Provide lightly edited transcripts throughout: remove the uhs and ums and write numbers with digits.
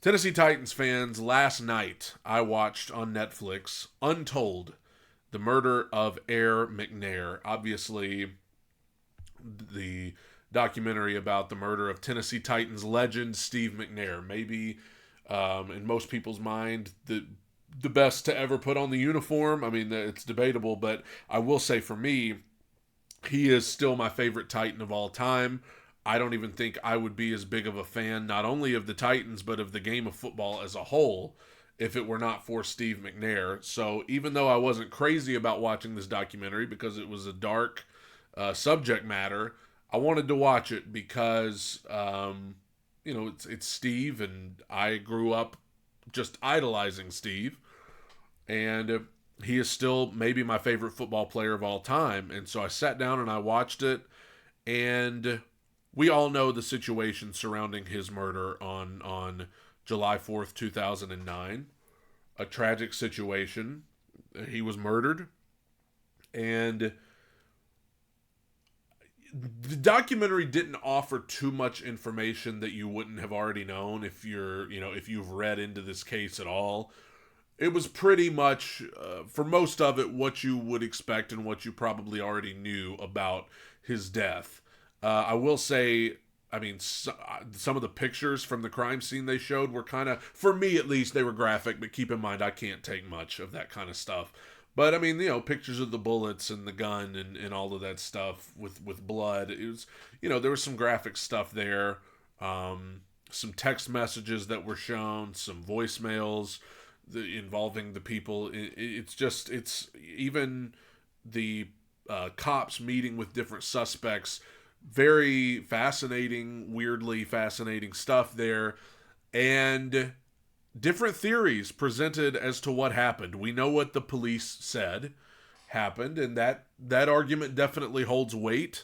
Tennessee Titans fans, last night I watched on Netflix Untold, the murder of Air McNair. Obviously, the documentary about the murder of Tennessee Titans legend Steve McNair. Maybe, in most people's mind, the best to ever put on the uniform. I mean, it's debatable, but I will say for me, he is still my favorite Titan of all time. I don't even think I would be as big of a fan, not only of the Titans, but of the game of football as a whole, if it were not for Steve McNair. So even though I wasn't crazy about watching this documentary because it was a dark subject matter, I wanted to watch it because, it's Steve, and I grew up just idolizing Steve. And he is still maybe my favorite football player of all time. And so I sat down and I watched it, and we all know the situation surrounding his murder on July 4th, 2009. A tragic situation. He was murdered, and the documentary didn't offer too much information that you wouldn't have already known if you've read into this case at all. It was pretty much, for most of it, what you would expect and what you probably already knew about his death. I will say, I mean, some of the pictures from the crime scene they showed were kind of, for me at least, they were graphic, but keep in mind, I can't take much of that kind of stuff. But I mean, pictures of the bullets and the gun and all of that stuff with blood. It was, there was some graphic stuff there. Some text messages that were shown, some voicemails involving the people. It's even the cops meeting with different suspects. Very fascinating, weirdly fascinating stuff there. And different theories presented as to what happened. We know what the police said happened, and that argument definitely holds weight.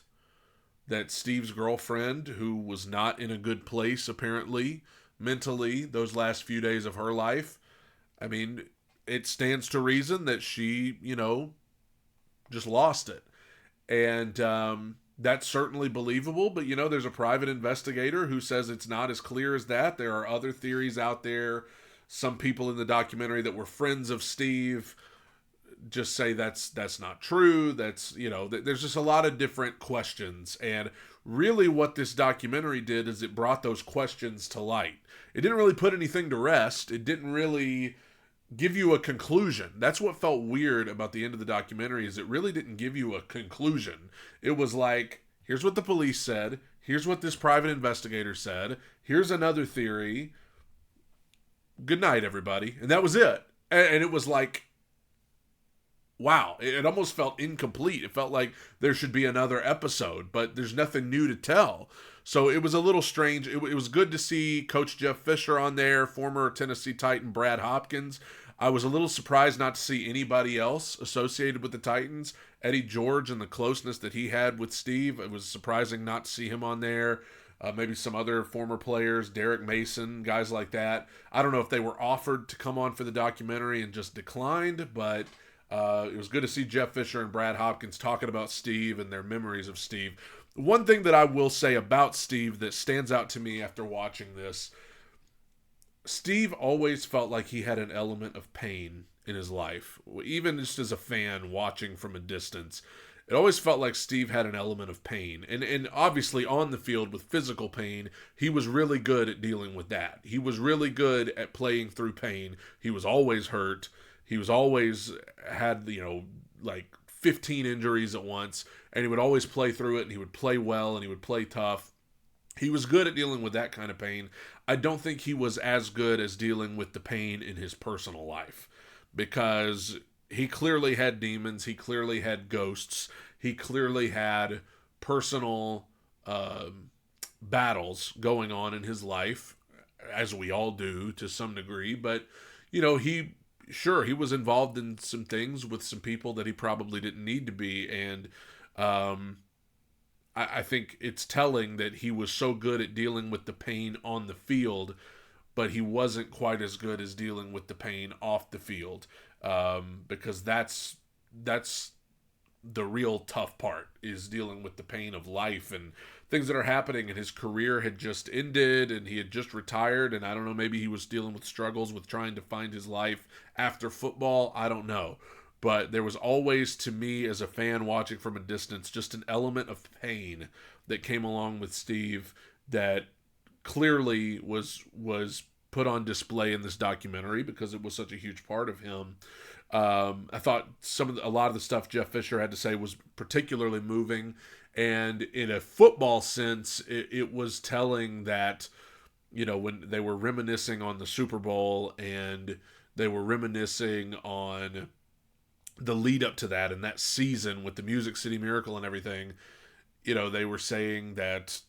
That Steve's girlfriend, who was not in a good place apparently mentally those last few days of her life, I mean, it stands to reason that she, just lost it. And that's certainly believable, but there's a private investigator who says it's not as clear as that. There are other theories out there. Some people in the documentary that were friends of Steve just say that's not true. There's just a lot of different questions. And really what this documentary did is it brought those questions to light. It didn't really put anything to rest. It didn't really give you a conclusion. That's what felt weird about the end of the documentary, is it really didn't give you a conclusion. It was like, here's what the police said, here's what this private investigator said, here's another theory, good night everybody, and that was it. And it was like, wow, it almost felt incomplete. It felt like there should be another episode, but there's nothing new to tell. So it was a little strange. It was good to see Coach Jeff Fisher on there, former Tennessee Titan Brad Hopkins. I was a little surprised not to see anybody else associated with the Titans. Eddie George and the closeness that he had with Steve, it was surprising not to see him on there. Maybe some other former players, Derek Mason, guys like that. I don't know if they were offered to come on for the documentary and just declined, but it was good to see Jeff Fisher and Brad Hopkins talking about Steve and their memories of Steve. One thing that I will say about Steve that stands out to me after watching this, Steve always felt like he had an element of pain in his life. Even just as a fan watching from a distance, it always felt like Steve had an element of pain. And obviously on the field with physical pain, he was really good at dealing with that. He was really good at playing through pain. He was always hurt. He was always had, like 15 injuries at once, and he would always play through it, and he would play well, and he would play tough. He was good at dealing with that kind of pain. I don't think he was as good as dealing with the pain in his personal life, because he clearly had demons. He clearly had ghosts. He clearly had personal battles going on in his life, as we all do to some degree. But, he was involved in some things with some people that he probably didn't need to be. And I think it's telling that he was so good at dealing with the pain on the field, but he wasn't quite as good as dealing with the pain off the field, because that's the real tough part, is dealing with the pain of life and things that are happening, and his career had just ended and he had just retired, and I don't know, maybe he was dealing with struggles with trying to find his life after football. I don't know. But there was always, to me as a fan watching from a distance, just an element of pain that came along with Steve that clearly was put on display in this documentary because it was such a huge part of him. I thought a lot of the stuff Jeff Fisher had to say was particularly moving, and in a football sense, it was telling that, when they were reminiscing on the Super Bowl and they were reminiscing on the lead up to that and that season with the Music City Miracle and everything, they were saying that,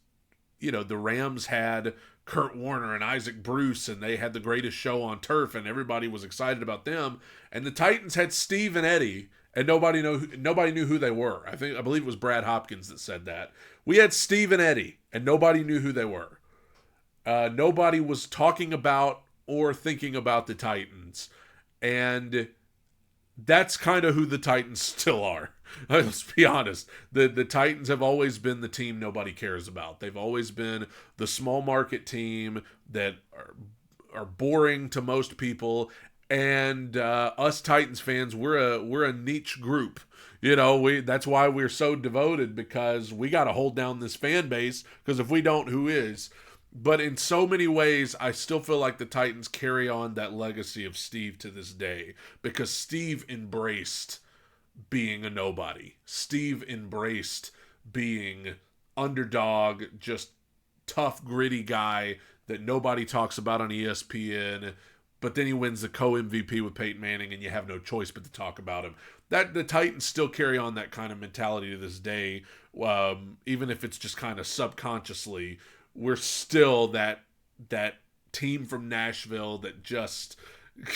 the Rams had Kurt Warner and Isaac Bruce, and they had the greatest show on turf, and everybody was excited about them. And the Titans had Steve and Eddie, and nobody knew who they were. I believe it was Brad Hopkins that said that. We had Steve and Eddie, and nobody knew who they were. Nobody was talking about or thinking about the Titans, and that's kind of who the Titans still are. Let's be honest. The Titans have always been the team nobody cares about. They've always been the small market team that are boring to most people. And us Titans fans, we're a niche group. That's why we're so devoted, because we got to hold down this fan base, because if we don't, who is? But in so many ways, I still feel like the Titans carry on that legacy of Steve to this day, because Steve embraced being a nobody. Steve embraced being underdog, just tough, gritty guy that nobody talks about on ESPN, but then he wins the co-MVP with Peyton Manning, and you have no choice but to talk about him. That the Titans still carry on that kind of mentality to this day, even if it's just kind of subconsciously. We're still that team from Nashville that just,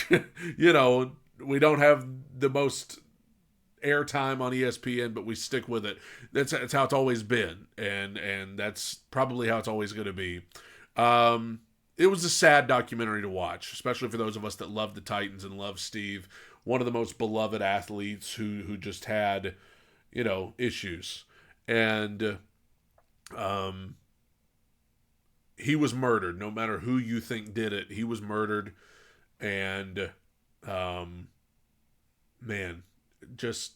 we don't have the most airtime on ESPN, but we stick with it. That's how it's always been, and that's probably how it's always going to be. It was a sad documentary to watch, especially for those of us that love the Titans and love Steve, one of the most beloved athletes who just had, issues. And he was murdered. No matter who you think did it, he was murdered. And man, just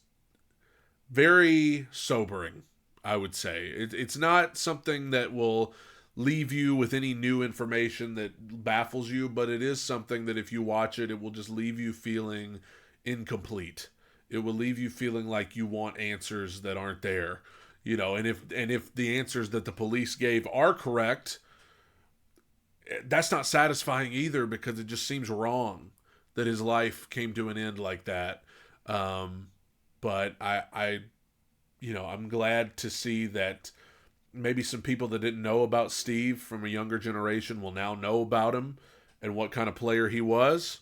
very sobering, I would say. It's not something that will leave you with any new information that baffles you, but it is something that if you watch it, it will just leave you feeling incomplete. It will leave you feeling like you want answers that aren't there. And if the answers that the police gave are correct, that's not satisfying either, because it just seems wrong that his life came to an end like that. But I'm glad to see that maybe some people that didn't know about Steve from a younger generation will now know about him and what kind of player he was.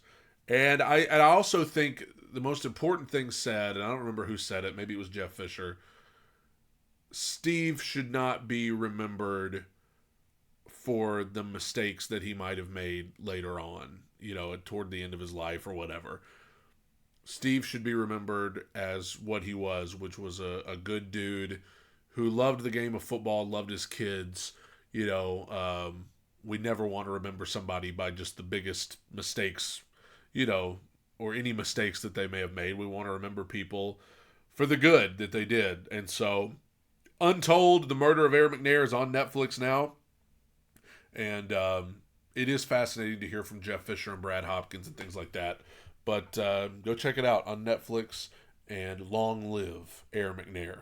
And I also think the most important thing said, and I don't remember who said it, maybe it was Jeff Fisher, Steve should not be remembered for the mistakes that he might have made later on, toward the end of his life or whatever. Steve should be remembered as what he was, which was a good dude who loved the game of football, loved his kids. We never want to remember somebody by just the biggest mistakes, or any mistakes that they may have made. We want to remember people for the good that they did. And so, Untold, The Murder of Aaron McNair is on Netflix now. And it is fascinating to hear from Jeff Fisher and Brad Hopkins and things like that. But go check it out on Netflix, and long live Aaron McNair.